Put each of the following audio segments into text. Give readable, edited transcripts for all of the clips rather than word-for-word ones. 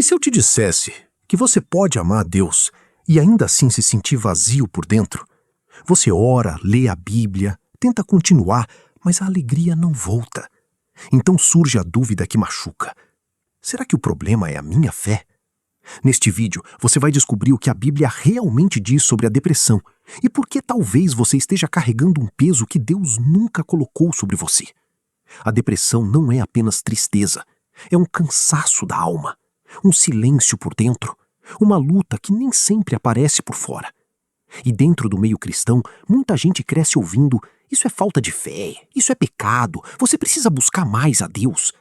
E se eu te dissesse que você pode amar a Deus e ainda assim se sentir vazio por dentro? Você ora, lê a Bíblia, tenta continuar, mas a alegria não volta. Então surge a dúvida que machuca. Será que o problema é a minha fé? Neste vídeo, você vai descobrir o que a Bíblia realmente diz sobre a depressão e por que talvez você esteja carregando um peso que Deus nunca colocou sobre você. A depressão não é apenas tristeza, é um cansaço da alma, um silêncio por dentro, uma luta que nem sempre aparece por fora. E dentro do meio cristão, muita gente cresce ouvindo: isso é falta de fé, isso é pecado, você precisa buscar mais a Deus.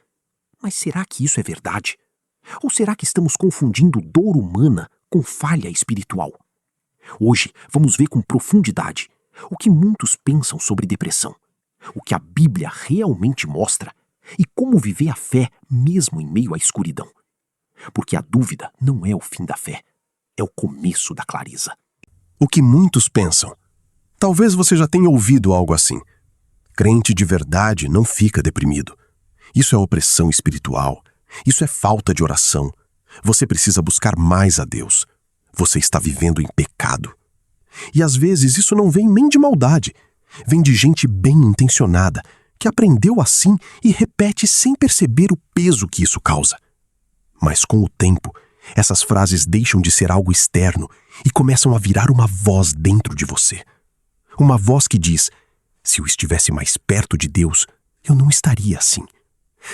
Mas será que isso é verdade? Ou será que estamos confundindo dor humana com falha espiritual? Hoje vamos ver com profundidade o que muitos pensam sobre depressão, o que a Bíblia realmente mostra e como viver a fé mesmo em meio à escuridão. Porque a dúvida não é o fim da fé, é o começo da clareza. O que muitos pensam. Talvez você já tenha ouvido algo assim. Crente de verdade não fica deprimido. Isso é opressão espiritual. Isso é falta de oração. Você precisa buscar mais a Deus. Você está vivendo em pecado. E às vezes isso não vem nem de maldade. Vem de gente bem intencionada, que aprendeu assim e repete sem perceber o peso que isso causa. Mas com o tempo, essas frases deixam de ser algo externo e começam a virar uma voz dentro de você. Uma voz que diz: se eu estivesse mais perto de Deus, eu não estaria assim.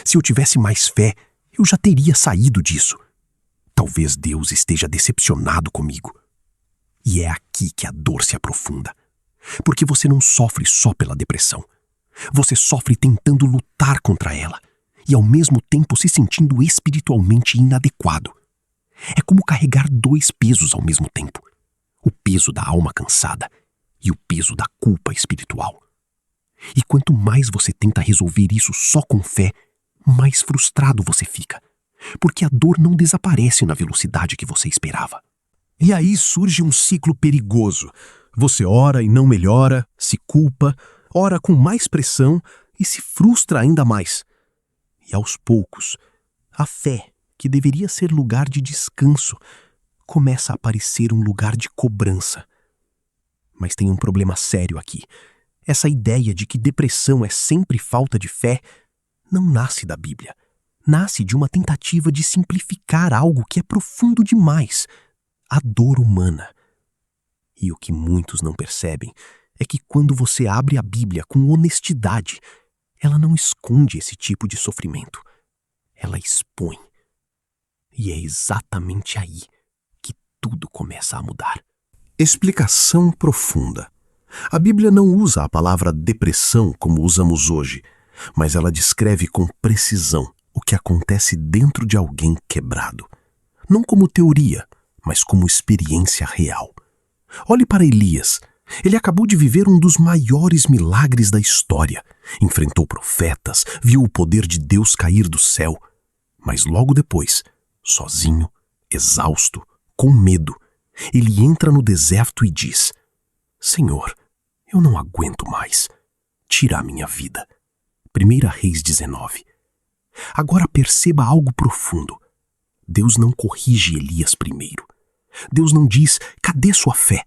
Se eu tivesse mais fé, eu já teria saído disso. Talvez Deus esteja decepcionado comigo. E é aqui que a dor se aprofunda. Porque você não sofre só pela depressão. Você sofre tentando lutar contra ela e ao mesmo tempo se sentindo espiritualmente inadequado. É como carregar dois pesos ao mesmo tempo. O peso da alma cansada e o peso da culpa espiritual. E quanto mais você tenta resolver isso só com fé, mais frustrado você fica, porque a dor não desaparece na velocidade que você esperava. E aí surge um ciclo perigoso. Você ora e não melhora, se culpa, ora com mais pressão e se frustra ainda mais. E aos poucos, a fé, que deveria ser lugar de descanso, começa a parecer um lugar de cobrança. Mas tem um problema sério aqui. Essa ideia de que depressão é sempre falta de fé não nasce da Bíblia. Nasce de uma tentativa de simplificar algo que é profundo demais: a dor humana. E o que muitos não percebem é que quando você abre a Bíblia com honestidade, ela não esconde esse tipo de sofrimento. Ela expõe. E é exatamente aí que tudo começa a mudar. Explicação profunda. A Bíblia não usa a palavra depressão como usamos hoje, mas ela descreve com precisão o que acontece dentro de alguém quebrado. Não como teoria, mas como experiência real. Olhe para Elias. Ele acabou de viver um dos maiores milagres da história. Enfrentou profetas, viu o poder de Deus cair do céu. Mas logo depois, sozinho, exausto, com medo, ele entra no deserto e diz: Senhor, eu não aguento mais. Tira a minha vida. 1 Reis 19. Agora perceba algo profundo. Deus não corrige Elias primeiro. Deus não diz: cadê sua fé?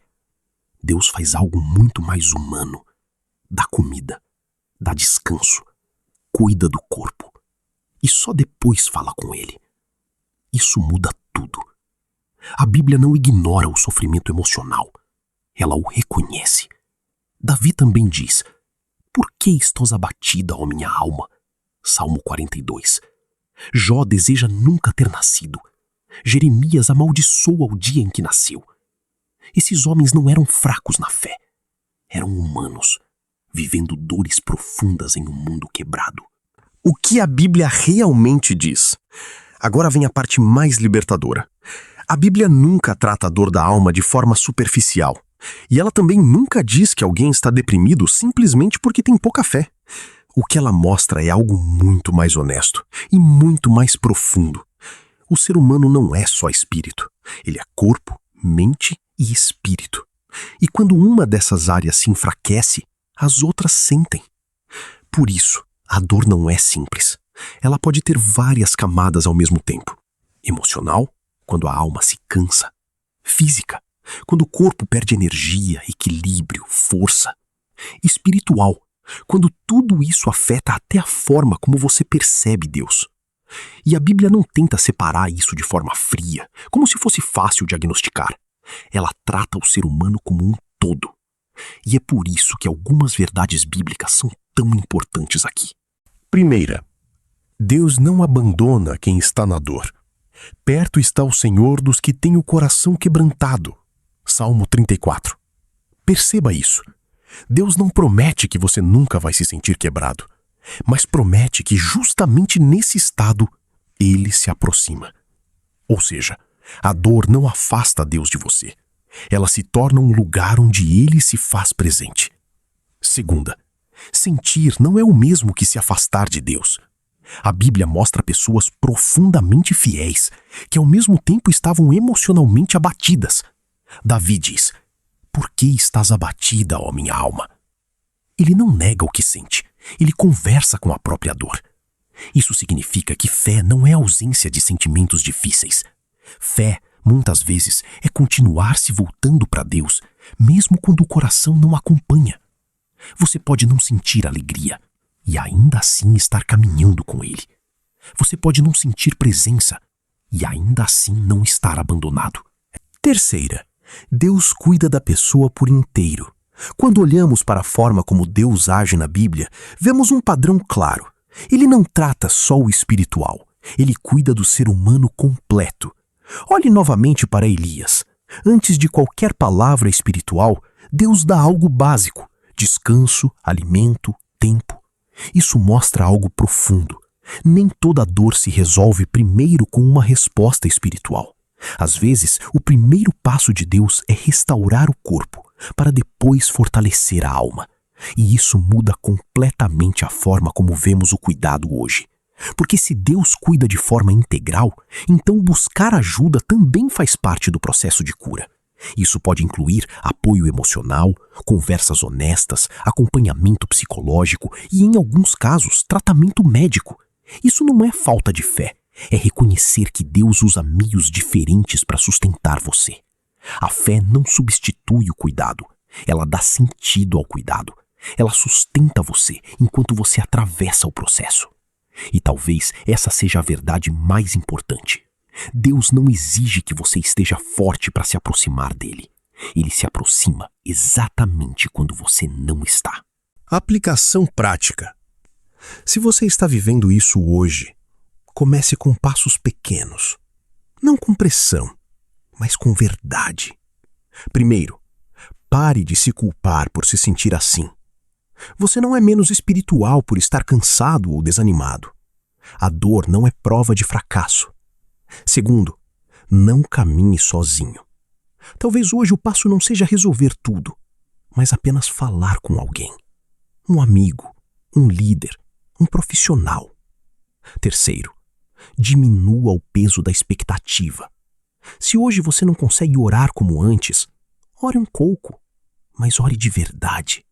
Deus faz algo muito mais humano. Dá comida, dá descanso, cuida do corpo. E só depois fala com ele. Isso muda tudo. A Bíblia não ignora o sofrimento emocional. Ela o reconhece. Davi também diz: por que estás abatida, ó minha alma? Salmo 42. Jó deseja nunca ter nascido. Jeremias amaldiçoa o dia em que nasceu. Esses homens não eram fracos na fé. Eram humanos, vivendo dores profundas em um mundo quebrado. O que a Bíblia realmente diz? Agora vem a parte mais libertadora. A Bíblia nunca trata a dor da alma de forma superficial. E ela também nunca diz que alguém está deprimido simplesmente porque tem pouca fé. O que ela mostra é algo muito mais honesto e muito mais profundo. O ser humano não é só espírito. Ele é corpo, mente e espírito. E quando uma dessas áreas se enfraquece, as outras sentem. Por isso, a dor não é simples. Ela pode ter várias camadas ao mesmo tempo. Emocional, quando a alma se cansa. Física, quando o corpo perde energia, equilíbrio, força. Espiritual, quando tudo isso afeta até a forma como você percebe Deus. E a Bíblia não tenta separar isso de forma fria, como se fosse fácil diagnosticar. Ela trata o ser humano como um todo. E é por isso que algumas verdades bíblicas são tão importantes aqui. Primeira, Deus não abandona quem está na dor. Perto está o Senhor dos que têm o coração quebrantado. Salmo 34. Perceba isso. Deus não promete que você nunca vai se sentir quebrado, mas promete que justamente nesse estado Ele se aproxima. Ou seja, a dor não afasta Deus de você. Ela se torna um lugar onde Ele se faz presente. Segunda, sentir não é o mesmo que se afastar de Deus. A Bíblia mostra pessoas profundamente fiéis, que ao mesmo tempo estavam emocionalmente abatidas. Davi diz: "Por que estás abatida, ó minha alma?" Ele não nega o que sente, ele conversa com a própria dor. Isso significa que fé não é ausência de sentimentos difíceis. Fé, muitas vezes, é continuar se voltando para Deus, mesmo quando o coração não acompanha. Você pode não sentir alegria e ainda assim estar caminhando com Ele. Você pode não sentir presença e ainda assim não estar abandonado. Terceira, Deus cuida da pessoa por inteiro. Quando olhamos para a forma como Deus age na Bíblia, vemos um padrão claro. Ele não trata só o espiritual, ele cuida do ser humano completo. Olhe novamente para Elias. Antes de qualquer palavra espiritual, Deus dá algo básico: descanso, alimento, tempo. Isso mostra algo profundo. Nem toda dor se resolve primeiro com uma resposta espiritual. Às vezes, o primeiro passo de Deus é restaurar o corpo, para depois fortalecer a alma. E isso muda completamente a forma como vemos o cuidado hoje. Porque se Deus cuida de forma integral, então buscar ajuda também faz parte do processo de cura. Isso pode incluir apoio emocional, conversas honestas, acompanhamento psicológico e, em alguns casos, tratamento médico. Isso não é falta de fé, é reconhecer que Deus usa meios diferentes para sustentar você. A fé não substitui o cuidado, ela dá sentido ao cuidado. Ela sustenta você enquanto você atravessa o processo. E talvez essa seja a verdade mais importante. Deus não exige que você esteja forte para se aproximar dele. Ele se aproxima exatamente quando você não está. Aplicação prática. Se você está vivendo isso hoje, comece com passos pequenos. Não com pressão, mas com verdade. Primeiro, pare de se culpar por se sentir assim. Você não é menos espiritual por estar cansado ou desanimado. A dor não é prova de fracasso. Segundo, não caminhe sozinho. Talvez hoje o passo não seja resolver tudo, mas apenas falar com alguém. Um amigo, um líder, um profissional. Terceiro, diminua o peso da expectativa. Se hoje você não consegue orar como antes, ore um pouco, mas ore de verdade.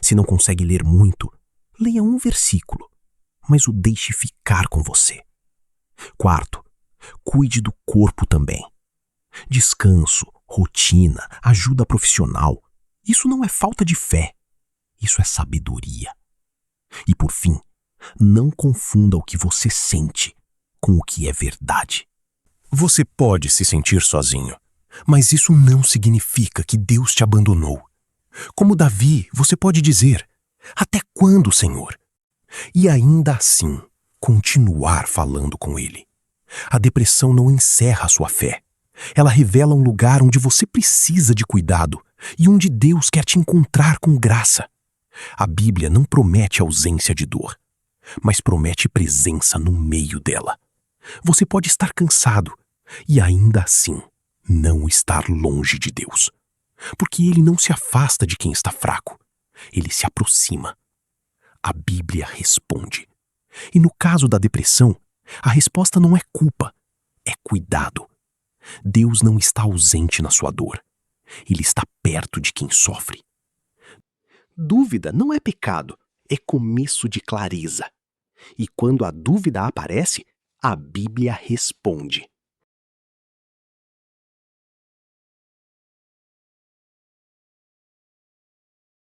Se não consegue ler muito, leia um versículo, mas o deixe ficar com você. Quarto, cuide do corpo também. Descanso, rotina, ajuda profissional. Isso não é falta de fé, isso é sabedoria. E por fim, não confunda o que você sente com o que é verdade. Você pode se sentir sozinho, mas isso não significa que Deus te abandonou. Como Davi, você pode dizer: "Até quando, Senhor?" E ainda assim, continuar falando com Ele. A depressão não encerra a sua fé. Ela revela um lugar onde você precisa de cuidado e onde Deus quer te encontrar com graça. A Bíblia não promete ausência de dor, mas promete presença no meio dela. Você pode estar cansado e ainda assim não estar longe de Deus. Porque Ele não se afasta de quem está fraco. Ele se aproxima. A Bíblia responde. E no caso da depressão, a resposta não é culpa, é cuidado. Deus não está ausente na sua dor. Ele está perto de quem sofre. Dúvida não é pecado, é começo de clareza. E quando a dúvida aparece, a Bíblia responde.